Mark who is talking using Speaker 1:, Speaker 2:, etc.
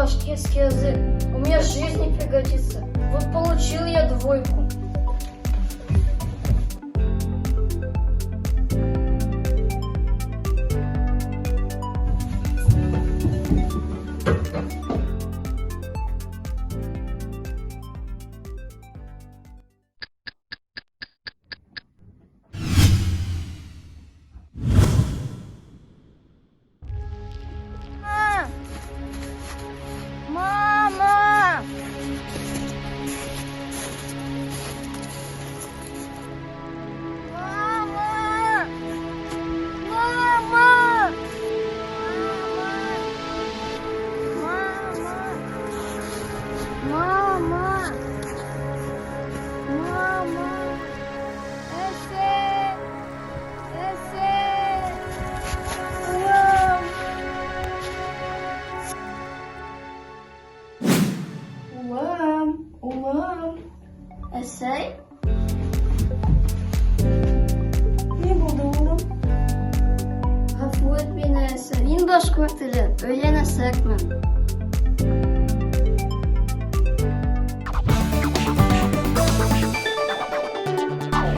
Speaker 1: башкирский язык. У меня в жизни пригодится. Вот получил я 2.
Speaker 2: Мама! Мама! Мама! Мама! Мама! Эссе! Эссе!
Speaker 1: Ulan.
Speaker 2: Эссе?
Speaker 1: Ne buldu oğlum?
Speaker 2: Гафу et beni Эссе. Мин башкорт теле, öğреnesекмен.